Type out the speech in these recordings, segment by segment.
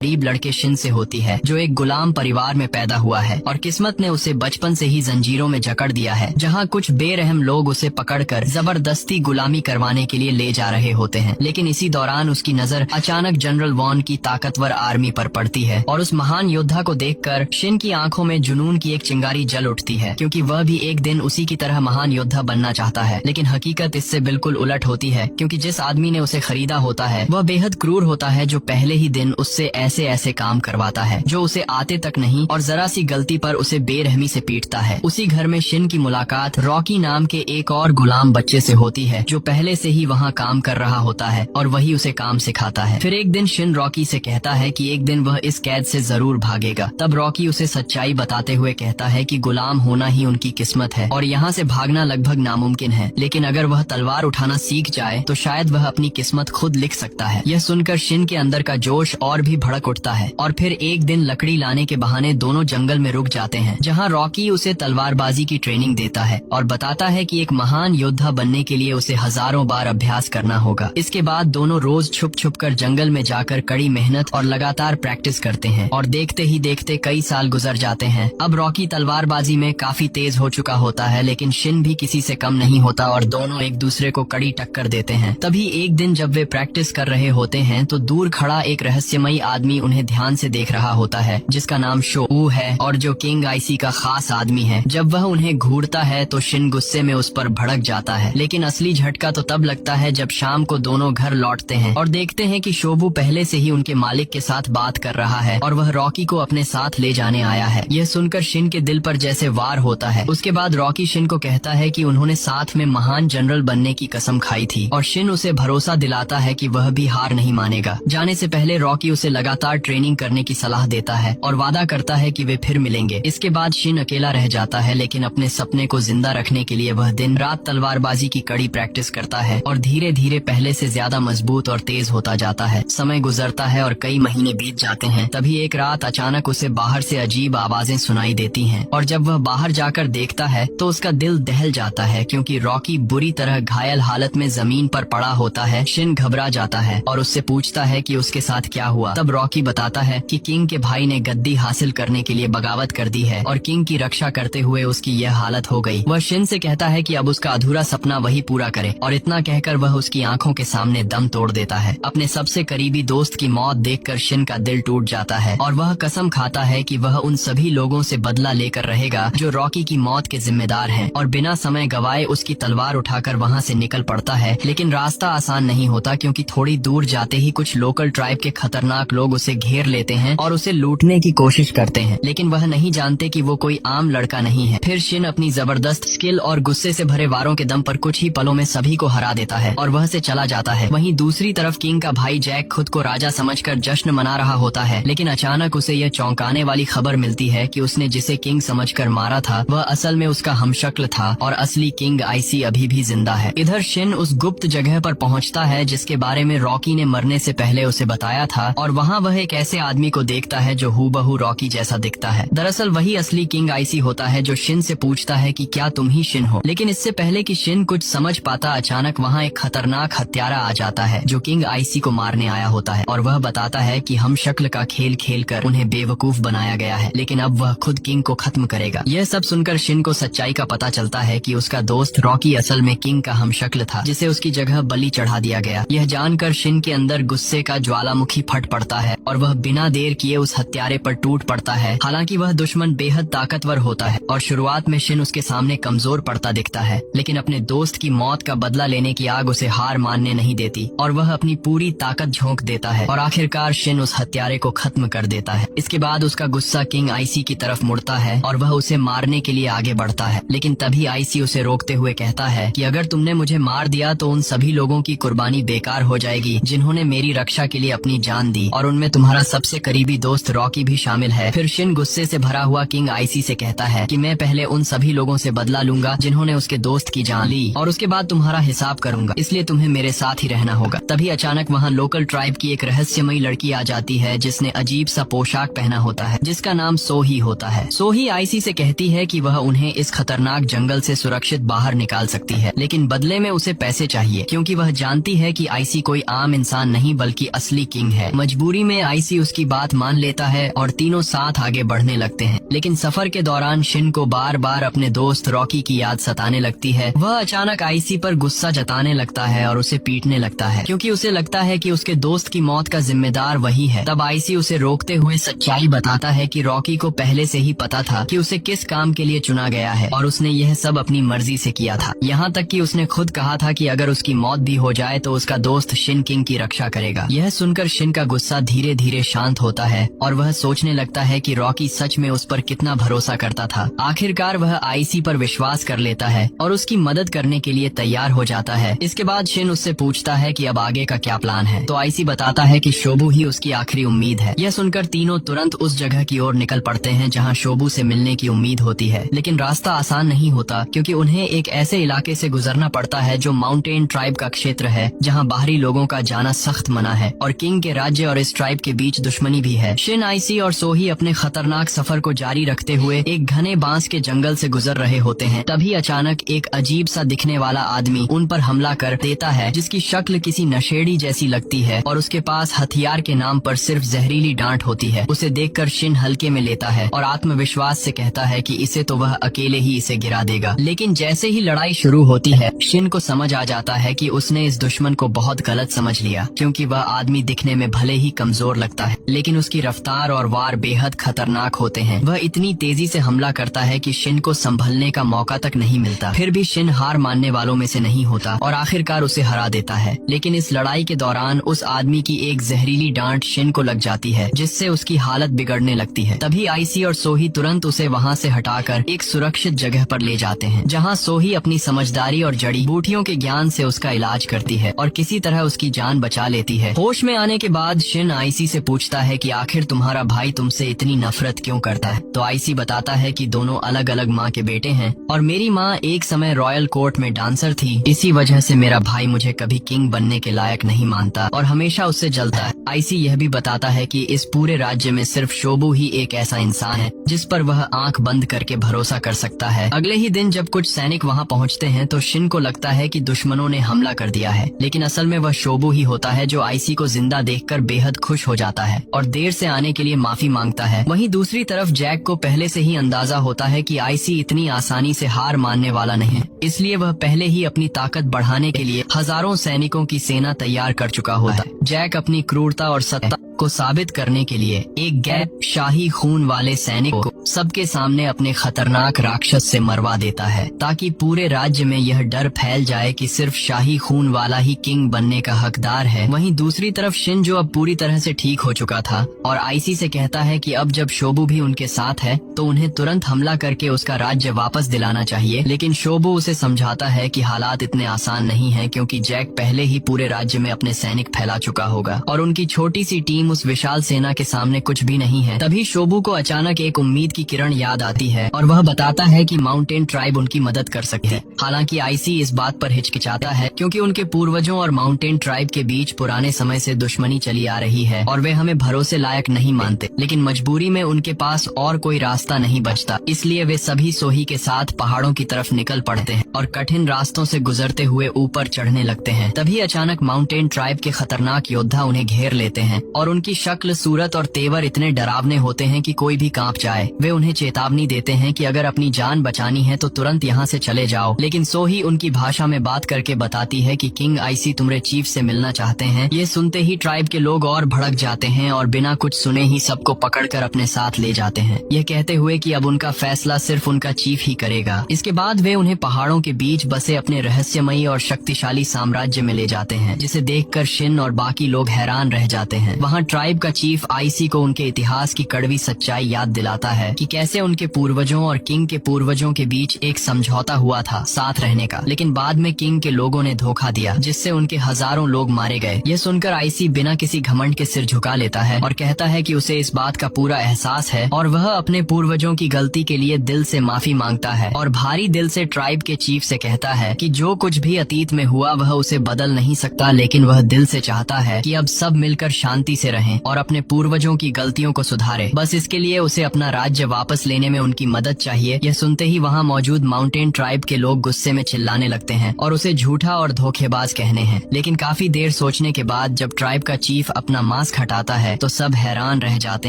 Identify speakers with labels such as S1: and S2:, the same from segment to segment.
S1: गरीब लड़के शिन से होती है, जो एक गुलाम परिवार में पैदा हुआ है और किस्मत ने उसे बचपन से ही जंजीरों में जकड़ दिया है, जहां कुछ बेरहम लोग उसे पकड़कर जबरदस्ती गुलामी करवाने के लिए ले जा रहे होते हैं। लेकिन इसी दौरान उसकी नजर अचानक जनरल वॉन की ताकतवर आर्मी पर पड़ती है और उस महान योद्धा को देखकर शिन की आंखों में जुनून की एक चिंगारी जल उठती है, क्योंकि वह भी एक दिन उसी की तरह महान योद्धा बनना चाहता है। लेकिन हकीकत इससे बिल्कुल उलट होती है, क्योंकि जिस आदमी ने उसे खरीदा होता है वह बेहद क्रूर होता है, जो पहले ही दिन उससे ऐसे ऐसे काम करवाता है जो उसे आते तक नहीं और जरा सी गलती पर उसे बेरहमी से पीटता है। उसी घर में शिन की मुलाकात रॉकी नाम के एक और गुलाम बच्चे से होती है, जो पहले से ही वहाँ काम कर रहा होता है और वही उसे काम सिखाता है। फिर एक दिन शिन रॉकी से कहता है कि एक दिन वह इस कैद से जरूर भागेगा। तब रॉकी उसे सच्चाई बताते हुए कहता है कि गुलाम होना ही उनकी किस्मत है और यहाँ से भागना लगभग नामुमकिन है, लेकिन अगर वह तलवार उठाना सीख जाए तो शायद वह अपनी किस्मत खुद लिख सकता है। यह सुनकर शिन के अंदर का जोश और भी भड़क उठता है और फिर एक दिन लकड़ी लाने के बहाने दोनों जंगल में रुक जाते हैं, जहाँ रॉकी उसे तलवारबाजी की ट्रेनिंग देता है और बताता है कि एक महान योद्धा बनने के लिए उसे हजारों बार अभ्यास करना होगा। इसके बाद दोनों रोज छुप छुप कर जंगल में जाकर कड़ी मेहनत और लगातार प्रैक्टिस करते हैं और देखते ही देखते कई साल गुजर जाते हैं। अब रॉकी तलवारबाजी में काफी तेज हो चुका होता है, लेकिन शिन भी किसी से कम नहीं होता और दोनों एक दूसरे को कड़ी टक्कर देते हैं। तभी एक दिन जब वे प्रैक्टिस कर रहे होते हैं तो दूर खड़ा एक रहस्यमयी आदमी उन्हें ध्यान से देख रहा होता है, जिसका नाम शो है और जो किंग आईसी का खास आदमी है। जब वह उन्हें घूरता है तो शिन गुस्से में उस पर भड़क जाता है, लेकिन असली झटका तो तब लगता है जब शाम को दोनों घर लौटते हैं और देखते हैं कि शोबू पहले से ही उनके मालिक के साथ बात कर रहा है और वह रॉकी को अपने साथ ले जाने आया है। यह सुनकर शिन के दिल पर जैसे वार होता है। उसके बाद रॉकी शिन को कहता है कि उन्होंने साथ में महान जनरल बनने की कसम खाई थी और शिन उसे भरोसा दिलाता है कि वह भी हार नहीं मानेगा। जाने से पहले रॉकी उसे लगातार ट्रेनिंग करने की सलाह देता है और वादा करता है कि वे फिर मिलेंगे। इसके बाद शिन अकेला रह जाता है, लेकिन अपने सपने को जिंदा रखने के लिए वह दिन रात तलवारबाजी की कड़ी प्रैक्टिस करता है और धीरे धीरे पहले से ज्यादा मजबूत और तेज होता जाता है। समय गुजरता है और कई महीने बीत जाते हैं। तभी एक रात अचानक उसे बाहर से अजीब आवाजें सुनाई देती हैं और जब वह बाहर जाकर देखता है तो उसका दिल दहल जाता है, क्योंकि रॉकी बुरी तरह घायल हालत में जमीन पर पड़ा होता है। शिन घबरा जाता है और उससे पूछता है कि उसके साथ क्या हुआ। तब रॉकी बताता है कि किंग के भाई ने गद्दी हासिल करने के लिए बगावत कर दी है और किंग की रक्षा करते हुए उसकी यह हालत हो गई। वह शिन से कहता है कि अब उसका अधूरा सपना वही पूरा करे और इतना कहकर वह उसकी आंखों के सामने दम तोड़ देता है। अपने सबसे करीबी दोस्त की मौत देखकर शिन का दिल टूट जाता है और वह कसम खाता है कि वह उन सभी लोगों से बदला लेकर रहेगा जो रॉकी की मौत के जिम्मेदार हैं और बिना समय गवाए उसकी तलवार उठाकर वहाँ से निकल पड़ता है। लेकिन रास्ता आसान नहीं होता, क्योंकि थोड़ी दूर जाते ही कुछ लोकल ट्राइब के खतरनाक लोग उसे घेर लेते हैं और उसे लूटने की कोशिश करते हैं, लेकिन वह नहीं जानते कि वो कोई आम लड़का नहीं है। फिर शिन अपनी जबरदस्त स्किल और गुस्से से भरे वारों के दम पर कुछ ही पलों में सभी को हरा देता है और वह से चला जाता है। वहीं दूसरी तरफ किंग का भाई जैक खुद को राजा समझकर जश्न मना रहा होता है, लेकिन अचानक उसे यह चौंकाने वाली खबर मिलती है कि उसने जिसे किंग समझकर मारा था वह असल में उसका हमशक्ल था और असली किंग आईसी अभी भी जिंदा है। इधर शिन उस गुप्त जगह पर पहुंचता है जिसके बारे में रॉकी ने मरने से पहले उसे बताया था और वहां वह एक ऐसे आदमी को देखता है जो हूबहू रॉकी जैसा दिखता है। दरअसल वही असली किंग आईसी होता है, जो शिन से पूछता है कि क्या तुम ही शिन हो। लेकिन इससे पहले कि शिन कुछ समझ पाता, अचानक वहाँ एक खतरनाक हत्यारा आ जाता है जो किंग आईसी को मारने आया होता है और वह बताता है कि हम शक्ल का खेल खेल कर उन्हें बेवकूफ बनाया गया है, लेकिन अब वह खुद किंग को खत्म करेगा। यह सब सुनकर शिन को सच्चाई का पता चलता है कि उसका दोस्त रॉकी असल में किंग का हमशक्ल था, जिसे उसकी जगह बलि चढ़ा दिया गया। यह जानकर शिन के अंदर गुस्से का ज्वालामुखी फट पड़ता है और वह बिना देर किए उस हत्यारे पर टूट पड़ता है। हालांकि वह दुश्मन बेहद ताकतवर होता है और शुरुआत में शिन उसके सामने कमजोर पड़ता दिखता है, लेकिन अपने दोस्त की मौत का बदला लेने की आग उसे हार मानने नहीं देती और वह अपनी पूरी ताकत झोंक देता है और आखिरकार शिन उस हत्यारे को खत्म कर देता है। इसके बाद उसका गुस्सा किंग आईसी की तरफ मुड़ता है और वह उसे मारने के लिए आगे बढ़ता है, लेकिन तभी आईसी उसे रोकते हुए कहता है कि अगर तुमने मुझे मार दिया तो उन सभी लोगों की कुर्बानी बेकार हो जाएगी जिन्होंने मेरी रक्षा के लिए अपनी जान दी, और उनमें तुम्हारा सबसे करीबी दोस्त रॉकी भी शामिल है। फिर शिन गुस्से से भरा हुआ किंग आईसी से कहता है कि मैं पहले उन सभी लोगों से बदला लूंगा जिन्होंने उसके दोस्त की जान ली और उसके बाद तुम्हारा हिसाब करूंगा, इसलिए तुम्हें मेरे साथ ही रहना होगा। तभी अचानक वहाँ लोकल ट्राइब की एक रहस्यमयी लड़की आ जाती है जिसने अजीब सा पोशाक पहना होता है, जिसका नाम सोही होता है। सोही आईसी से कहती है कि वह उन्हें इस खतरनाक जंगल से सुरक्षित बाहर निकाल सकती है, लेकिन बदले में उसे पैसे चाहिए, क्योंकि वह जानती है कि आईसी कोई आम इंसान नहीं बल्कि असली किंग है। मजबूरी में आईसी उसकी बात मान लेता है और तीनों साथ आगे बढ़ने लगते हैं। लेकिन सफर के दौरान शिन को बार बार अपने दोस्त रॉकी की याद सताने लगती है। वह अचानक आईसी पर गुस्सा जताने लगता है और उसे पीटने लगता है क्योंकि उसे लगता है कि उसके दोस्त की मौत का जिम्मेदार वही है। तब आईसी उसे रोकते हुए सच्चाई बताता है कि रॉकी को पहले से ही पता था कि उसे किस काम के लिए चुना गया है और उसने यह सब अपनी मर्जी से किया था। यहाँ तक कि उसने खुद कहा था कि अगर उसकी मौत भी हो जाए तो उसका दोस्त शिन किंग की रक्षा करेगा। यह सुनकर शिन का गुस्सा धीरे धीरे शांत होता है और वह सोचने लगता है कि रॉकी सच में उस पर कितना भरोसा करता था। आखिरकार वह आईसी पर विश्वास कर लेता है और उसकी मदद करने के लिए तैयार हो जाता है। इसके बाद शिन उससे पूछता है कि अब आगे का क्या प्लान है, तो आईसी बताता है कि शोबू ही उसकी आखिरी उम्मीद है। यह सुनकर तीनों तुरंत उस जगह की ओर निकल पड़ते हैं जहाँ शोबू से मिलने की उम्मीद होती है। लेकिन रास्ता आसान नहीं होता क्योंकि उन्हें एक ऐसे इलाके से गुजरना पड़ता है जो माउंटेन ट्राइब का क्षेत्र है, जहाँ बाहरी लोगों का जाना सख्त मना है और किंग के राज्य और इस ट्राइब के बीच दुश्मनी भी है। शिन, आईसी और सोही अपने खतरनाक सफर को जारी रखते हुए एक घने बांस के जंगल से गुजर रहे होते हैं। तभी अचानक एक अजीब सा दिखने वाला आदमी उन पर हमला कर देता है जिसकी शक्ल किसी नशेड़ी जैसी लगती है और उसके पास हथियार के नाम पर सिर्फ जहरीली डांट होती है। उसे देखकर शिन हल्के में लेता है और आत्मविश्वास से कहता है कि इसे तो वह अकेले ही इसे गिरा देगा। लेकिन जैसे ही लड़ाई शुरू होती है, शिन को समझ आ जाता है कि उसने इस दुश्मन को बहुत गलत समझ लिया क्योंकि वह आदमी दिखने में भले ही कमजोर लगता है लेकिन उसकी रफ्तार और वार बेहद खतरनाक होते हैं। वह इतनी तेजी से हमला करता है कि शिन को संभलने का मौका तक नहीं मिलता। फिर भी शिन हार मानने वालों में से नहीं होता और आखिरकार उसे हरा देता है। लेकिन इस लड़ाई के दौरान उस आदमी की एक जहरीली डांट शिन को लग जाती है जिससे उसकी हालत बिगड़ने लगती है। तभी आईसी और सोही तुरंत उसे वहाँ से हटाकर एक सुरक्षित जगह पर ले जाते हैं जहाँ सोही अपनी समझदारी और जड़ी बूटियों के ज्ञान से उसका इलाज करती है और किसी तरह उसकी जान बचा लेती है। होश में आने के बाद शिन आईसी से पूछता है कि आखिर तुम्हारा भाई तुमसे इतनी नफरत क्यों करता है। तो आईसी बताता है कि दोनों अलग अलग माँ के बेटे हैं और मेरी माँ एक समय रॉयल कोर्ट में डांसर थी। इसी वजह से मेरा भाई मुझे कभी किंग बनने के लायक नहीं मानता और हमेशा उससे जलता है। आईसी यह भी बताता है कि इस पूरे राज्य में सिर्फ शोबू ही एक ऐसा इंसान है जिस पर वह आंख बंद करके भरोसा कर सकता है। अगले ही दिन जब कुछ सैनिक वहाँ पहुँचते हैं तो शिन को लगता है कि दुश्मनों ने हमला कर दिया है, लेकिन असल में वह शोबू ही होता है जो आईसी को जिंदा देखकर बेहद खुश हो जाता है और देर से आने के लिए माफी मांगता है। वहीं दूसरी तरफ जैक को पहले से ही अंदाजा होता है कि आईसी इतनी आसानी से हार मानने वाला नहीं है, इसलिए वह पहले ही अपनी ताकत बढ़ाने के लिए हजारों सैनिकों की सेना तैयार कर चुका होता है। जैक अपनी क्रूरता और सत्ता को साबित करने के लिए एक गैर शाही खून वाले सैनिक को सबके सामने अपने खतरनाक राक्षस से मरवा देता है ताकि पूरे राज्य में यह डर फैल जाए कि सिर्फ शाही खून वाला ही किंग बनने का हकदार है। वहीं दूसरी तरफ शिन, जो अब पूरी तरह से ठीक हो चुका था और आईसी से कहता है कि अब जब शोबू भी उनके साथ है तो उन्हें तुरंत हमला करके उसका राज्य वापस दिलाना चाहिए। लेकिन शोबू उसे समझाता है कि हालात इतने आसान नहीं है क्योंकि जैक पहले ही पूरे राज्य में अपने सैनिक फैला चुका होगा और उनकी छोटी सी टीम उस विशाल सेना के सामने कुछ भी नहीं है। तभी शोबू को अचानक एक उम्मीद की किरण याद आती है और वह बताता है कि माउंटेन ट्राइब उनकी मदद कर सकती है। हालांकि आईसी इस बात पर हिचकिचाता है क्योंकि उनके पूर्वजों और माउंटेन ट्राइब के बीच पुराने समय से दुश्मनी चली आ रही है और वे हमें भरोसे लायक नहीं मानते। लेकिन मजबूरी में उनके पास और कोई रास्ता नहीं बचता, इसलिए वे सभी सोही के साथ पहाड़ों की तरफ निकल पड़ते हैं और कठिन रास्तों से गुजरते हुए ऊपर चढ़ने लगते हैं। तभी अचानक माउंटेन ट्राइब के खतरनाक योद्धा उन्हें घेर लेते हैं और उनकी शक्ल, सूरत और तेवर इतने डरावने होते हैं कि कोई भी कांप जाए। वे उन्हें चेतावनी देते हैं कि अगर अपनी जान बचानी है तो तुरंत यहाँ से चले जाओ। लेकिन सोही उनकी भाषा में बात करके बताती है कि किंग आईसी तुम्हारे चीफ से मिलना चाहते हैं। ये सुनते ही ट्राइब के लोग और भड़क जाते हैं और बिना कुछ सुने ही सबको पकड़कर अपने साथ ले जाते हैं, यह कहते हुए कि अब उनका फैसला सिर्फ उनका चीफ ही करेगा। इसके बाद वे उन्हें पहाड़ों के बीच बसे अपने रहस्यमयी और शक्तिशाली साम्राज्य में ले जाते हैं, जिसे देखकर शिन और बाकी लोग हैरान रह जाते हैं। वहाँ ट्राइब का चीफ आईसी को उनके इतिहास की कड़वी सच्चाई याद दिलाता है कि कैसे उनके पूर्वजों और किंग के पूर्वजों के बीच एक समझौता हुआ था साथ रहने का, लेकिन बाद में किंग के लोगों ने धोखा दिया जिससे उनके हजारों लोग मारे गए। यह सुनकर आईसी बिना किसी घमंड के सिर झुका लेता है और कहता है कि उसे इस बात का पूरा एहसास है और वह अपने पूर्वजों की गलती के लिए दिल से माफी मांगता है और भारी दिल से ट्राइब के चीफ से कहता है कि जो कुछ भी अतीत में हुआ वह उसे बदल नहीं सकता, लेकिन वह दिल से चाहता है कि अब सब मिलकर शांति से रहें। रहें और अपने पूर्वजों की गलतियों को सुधारे। बस इसके लिए उसे अपना राज्य वापस लेने में उनकी मदद चाहिए। यह सुनते ही वहाँ मौजूद माउंटेन ट्राइब के लोग गुस्से में चिल्लाने लगते हैं और उसे झूठा और धोखेबाज कहने हैं। लेकिन काफी देर सोचने के बाद जब ट्राइब का चीफ अपना मास्क हटाता है तो सब हैरान रह जाते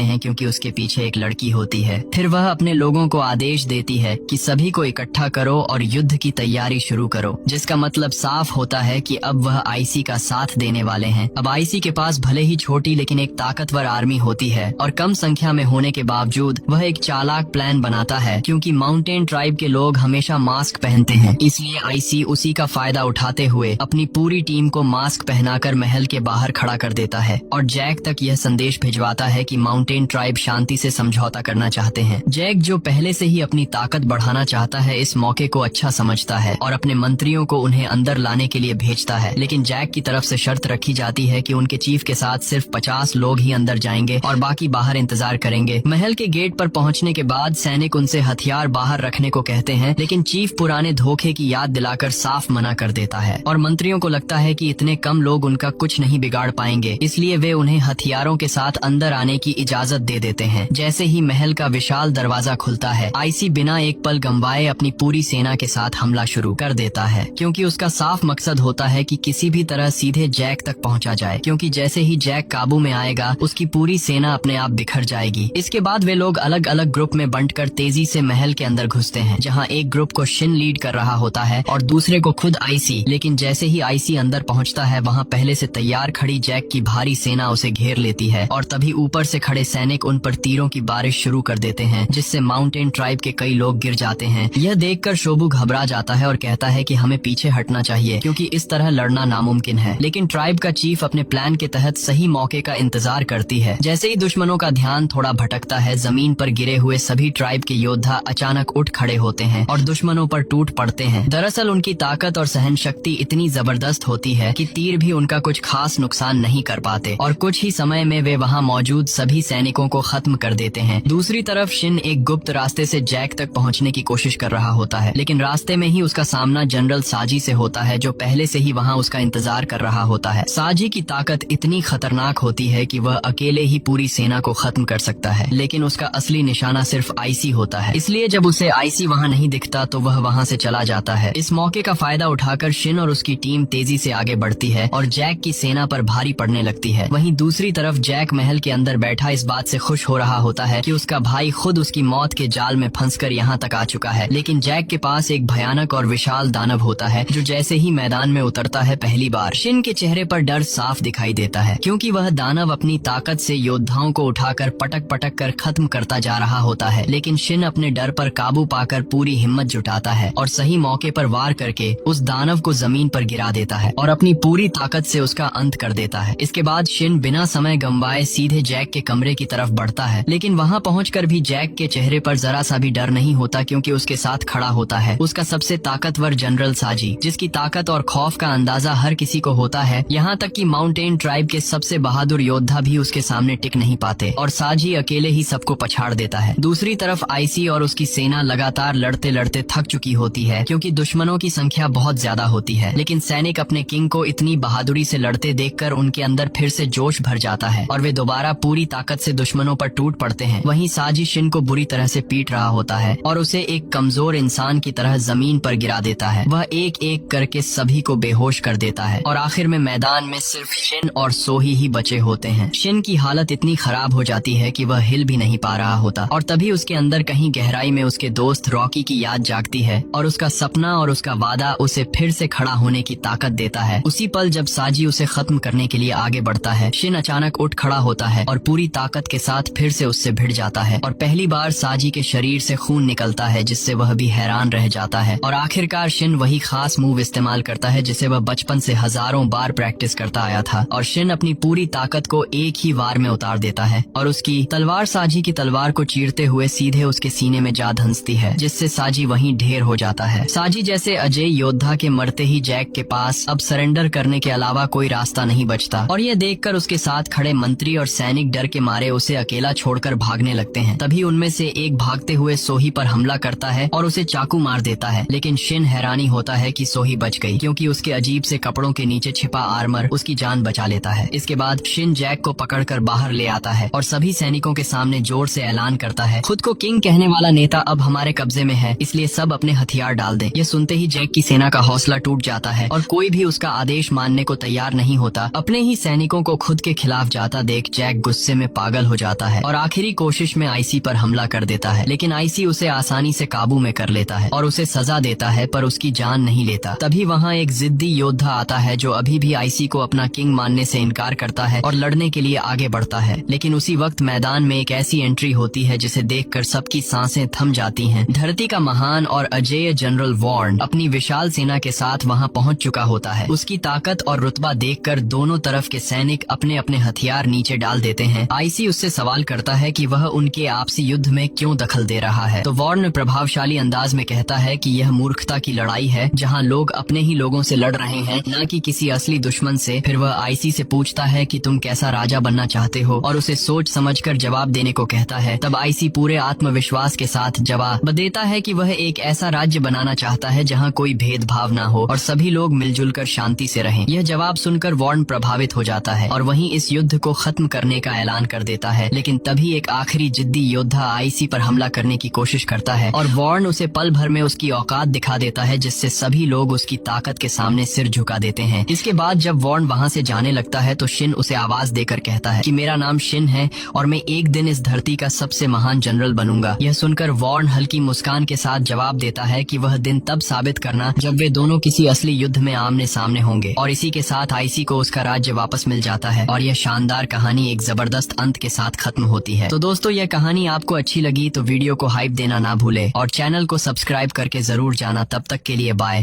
S1: हैं, क्योंकि उसके पीछे एक लड़की होती है। फिर वह अपने लोगों को आदेश देती है कि सभी को इकट्ठा करो और युद्ध की तैयारी शुरू करो, जिसका मतलब साफ होता है कि अब वह आईसी का साथ देने वाले हैं। अब आईसी के पास भले ही छोटी लेकिन एक ताकतवर आर्मी होती है और कम संख्या में होने के बावजूद वह एक चालाक प्लान बनाता है, क्योंकि माउंटेन ट्राइब के लोग हमेशा मास्क पहनते हैं। इसलिए आईसी उसी का फायदा उठाते हुए अपनी पूरी टीम को मास्क पहनाकर महल के बाहर खड़ा कर देता है और जैक तक यह संदेश भिजवाता है कि माउंटेन ट्राइब शांति से समझौता करना चाहते हैं। जैक, जो पहले से ही अपनी ताकत बढ़ाना चाहता है, इस मौके को अच्छा समझता है और अपने मंत्रियों को उन्हें अंदर लाने के लिए भेजता है। लेकिन जैक की तरफ से शर्त रखी जाती है कि उनके चीफ के साथ सिर्फ 50 लोग ही अंदर जाएंगे और बाकी बाहर इंतजार करेंगे। महल के गेट पर पहुंचने के बाद सैनिक उनसे हथियार बाहर रखने को कहते हैं, लेकिन चीफ पुराने धोखे की याद दिलाकर साफ मना कर देता है और मंत्रियों को लगता है कि इतने कम लोग उनका कुछ नहीं बिगाड़ पाएंगे, इसलिए वे उन्हें हथियारों के साथ अंदर आने की इजाजत दे देते हैं। जैसे ही महल का विशाल दरवाजा खुलता है, आईसी बिना एक पल गंवाए अपनी पूरी सेना के साथ हमला शुरू कर देता है, क्योंकि उसका साफ मकसद होता है कि किसी भी तरह सीधे जैक तक पहुंचा जाए, क्योंकि जैसे ही जैक काबू में आएगा उसकी पूरी सेना अपने आप बिखर जाएगी। इसके बाद वे लोग अलग अलग ग्रुप में बंटकर तेजी से महल के अंदर घुसते हैं, जहां एक ग्रुप को शिन लीड कर रहा होता है और दूसरे को खुद आईसी। लेकिन जैसे ही आईसी अंदर पहुंचता है, वहां पहले से तैयार खड़ी जैक की भारी सेना उसे घेर लेती है और तभी ऊपर से खड़े सैनिक उन पर तीरों की बारिश शुरू कर देते हैं, जिससे माउंटेन ट्राइब के कई लोग गिर जाते हैं। यह देखकर शोबू घबरा जाता है और कहता है कि हमें पीछे हटना चाहिए, क्योंकि इस तरह लड़ना नामुमकिन है। लेकिन ट्राइब का चीफ अपने प्लान के तहत सही मौके का इंतजार करती है। जैसे ही दुश्मनों का ध्यान थोड़ा भटकता है, जमीन पर गिरे हुए सभी ट्राइब के योद्धा अचानक उठ खड़े होते हैं और दुश्मनों पर टूट पड़ते हैं। दरअसल उनकी ताकत और सहन शक्ति इतनी जबरदस्त होती है कि तीर भी उनका कुछ खास नुकसान नहीं कर पाते और कुछ ही समय में वे वहां मौजूद सभी सैनिकों को खत्म कर देते हैं। दूसरी तरफ शिन एक गुप्त रास्ते से जैक तक पहुंचने की कोशिश कर रहा होता है, लेकिन रास्ते में ही उसका सामना जनरल साजी से होता है, जो पहले से ही वहां उसका इंतजार कर रहा होता है। साजी की ताकत इतनी खतरनाक होती है कि वह अकेले ही पूरी सेना को खत्म कर सकता है, लेकिन उसका असली निशाना सिर्फ आईसी होता है। इसलिए जब उसे आईसी वहां नहीं दिखता तो वह वहां से चला जाता है। इस मौके का फायदा उठाकर शिन और उसकी टीम तेजी से आगे बढ़ती है और जैक की सेना पर भारी पड़ने लगती है। वहीं दूसरी तरफ जैक महल के अंदर बैठा इस बात से खुश हो रहा होता है कि उसका भाई खुद उसकी मौत के जाल में फंसकर यहाँ तक आ चुका है। लेकिन जैक के पास एक भयानक और विशाल दानव होता है, जो जैसे ही मैदान में उतरता है, पहली बार शिन के चेहरे पर डर साफ दिखाई देता है, क्योंकि वह दानव अपनी ताकत से योद्धाओं को उठाकर पटक पटक कर खत्म करता जा रहा होता है। लेकिन शिन अपने डर पर काबू पाकर पूरी हिम्मत जुटाता है और सही मौके पर वार करके उस दानव को जमीन पर गिरा देता है और अपनी पूरी ताकत से उसका अंत कर देता है। इसके बाद शिन बिना समय गंवाए सीधे जैक के कमरे की तरफ बढ़ता है, लेकिन वहां पहुंचकर भी जैक के चेहरे पर जरा सा भी डर नहीं होता, क्योंकि उसके साथ खड़ा होता है उसका सबसे ताकतवर जनरल साजी, जिसकी ताकत और खौफ का अंदाजा हर किसी को होता है। यहाँ तक कि माउंटेन ट्राइब के सबसे बहादुर योद्धा भी उसके सामने टिक नहीं पाते और साजी अकेले ही सबको पछाड़ देता है। दूसरी तरफ आईसी और उसकी सेना लगातार लड़ते लड़ते थक चुकी होती है, क्योंकि दुश्मनों की संख्या बहुत ज्यादा होती है। लेकिन सैनिक अपने किंग को इतनी बहादुरी से लड़ते देखकर उनके अंदर फिर से जोश भर जाता है और वे दोबारा पूरी ताकत से दुश्मनों पर टूट पड़ते हैं। वहीं साजी शिन को बुरी तरह से पीट रहा होता है और उसे एक कमजोर इंसान की तरह जमीन पर गिरा देता है। वह एक एक करके सभी को बेहोश कर देता है और आखिर में मैदान में सिर्फ शिन और सोही ही बचे होते हैं। शिन की हालत इतनी खराब हो जाती है कि वह हिल भी नहीं पा रहा होता और तभी उसके अंदर कहीं गहराई में उसके दोस्त रॉकी की याद जागती है और उसका सपना और उसका वादा उसे फिर से खड़ा होने की ताकत देता है। उसी पल जब साजी उसे खत्म करने के लिए आगे बढ़ता है, शिन अचानक उठ खड़ा होता है और पूरी ताकत के साथ फिर से उससे भिड़ जाता है और पहली बार साजी के शरीर से खून निकलता है, जिससे वह भी हैरान रह जाता है। और आखिरकार शिन वही खास मूव इस्तेमाल करता है जिसे वह बचपन से हजारों बार प्रैक्टिस करता आया था और शिन अपनी पूरी ताकत को एक ही वार में उतार देता है और उसकी तलवार साजी की तलवार को चीरते हुए सीधे उसके सीने में जा धंसती है, जिससे साजी वहीं ढेर हो जाता है। साजी जैसे अजय योद्धा के मरते ही जैक के पास अब सरेंडर करने के अलावा कोई रास्ता नहीं बचता और यह देखकर उसके साथ खड़े मंत्री और सैनिक डर के मारे उसे अकेला छोड़कर भागने लगते हैं। तभी उनमें से एक भागते हुए सोही पर हमला करता है और उसे चाकू मार देता है, लेकिन शिन हैरानी होता है कि सोही बच गई, क्योंकि उसके अजीब से कपड़ों के नीचे छिपा आर्मर उसकी जान बचा लेता है। इसके बाद शिन शिन जैक को पकड़कर बाहर ले आता है और सभी सैनिकों के सामने जोर से ऐलान करता है, खुद को किंग कहने वाला नेता अब हमारे कब्जे में है, इसलिए सब अपने हथियार डाल दें। यह सुनते ही जैक की सेना का हौसला टूट जाता है और कोई भी उसका आदेश मानने को तैयार नहीं होता। अपने ही सैनिकों को खुद के खिलाफ जाता देख जैक गुस्से में पागल हो जाता है और आखिरी कोशिश में आईसी पर हमला कर देता है, लेकिन आईसी उसे आसानी से काबू में कर लेता है और उसे सजा देता है, पर उसकी जान नहीं लेता। तभी वहाँ एक जिद्दी योद्धा आता है जो अभी भी आईसी को अपना किंग मानने से इनकार करता है और लड़ने के लिए आगे बढ़ता है। लेकिन उसी वक्त मैदान में एक ऐसी एंट्री होती है जिसे देखकर सबकी सांसें थम जाती हैं। धरती का महान और अजेय जनरल वॉर्न अपनी विशाल सेना के साथ वहां पहुंच चुका होता है। उसकी ताकत और रुतबा देखकर दोनों तरफ के सैनिक अपने अपने हथियार नीचे डाल देते हैं। आईसी उससे सवाल करता है कि वह उनके आपसी युद्ध में क्यों दखल दे रहा है, तो वॉर्न प्रभावशाली अंदाज में कहता है कि यह मूर्खता की लड़ाई है जहां लोग अपने ही लोगों से लड़ रहे हैं, न कि किसी असली दुश्मन से। फिर वह आईसी से पूछता है कि तुम कैसा राजा बनना चाहते हो और उसे सोच समझकर जवाब देने को कहता है। तब आईसी पूरे आत्मविश्वास के साथ जवाब देता है कि वह एक ऐसा राज्य बनाना चाहता है जहां कोई भेदभाव न हो और सभी लोग मिलजुल कर शांति से रहें। यह जवाब सुनकर वॉर्न प्रभावित हो जाता है और वहीं इस युद्ध को खत्म करने का ऐलान कर देता है। लेकिन तभी एक आखिरी जिद्दी योद्धा आईसी पर हमला करने की कोशिश करता है और वॉर्न उसे पल भर में उसकी औकात दिखा देता है, जिससे सभी लोग उसकी ताकत के सामने सिर झुका देते हैं। इसके बाद जब वॉर्न वहाँ से जाने लगता है तो शिन उसे आवाज देकर कहता है कि मेरा नाम शिन है और मैं एक दिन इस धरती का सबसे महान जनरल बनूंगा। यह सुनकर वॉर्न हल्की मुस्कान के साथ जवाब देता है कि वह दिन तब साबित करना जब वे दोनों किसी असली युद्ध में आमने सामने होंगे। और इसी के साथ आईसी को उसका राज्य वापस मिल जाता है और यह शानदार कहानी एक जबरदस्त अंत के साथ खत्म होती है। तो दोस्तों, यह कहानी आपको अच्छी लगी तो वीडियो को हाइप देना ना भूले और चैनल को सब्सक्राइब करके जरूर जाना। तब तक के लिए बाय।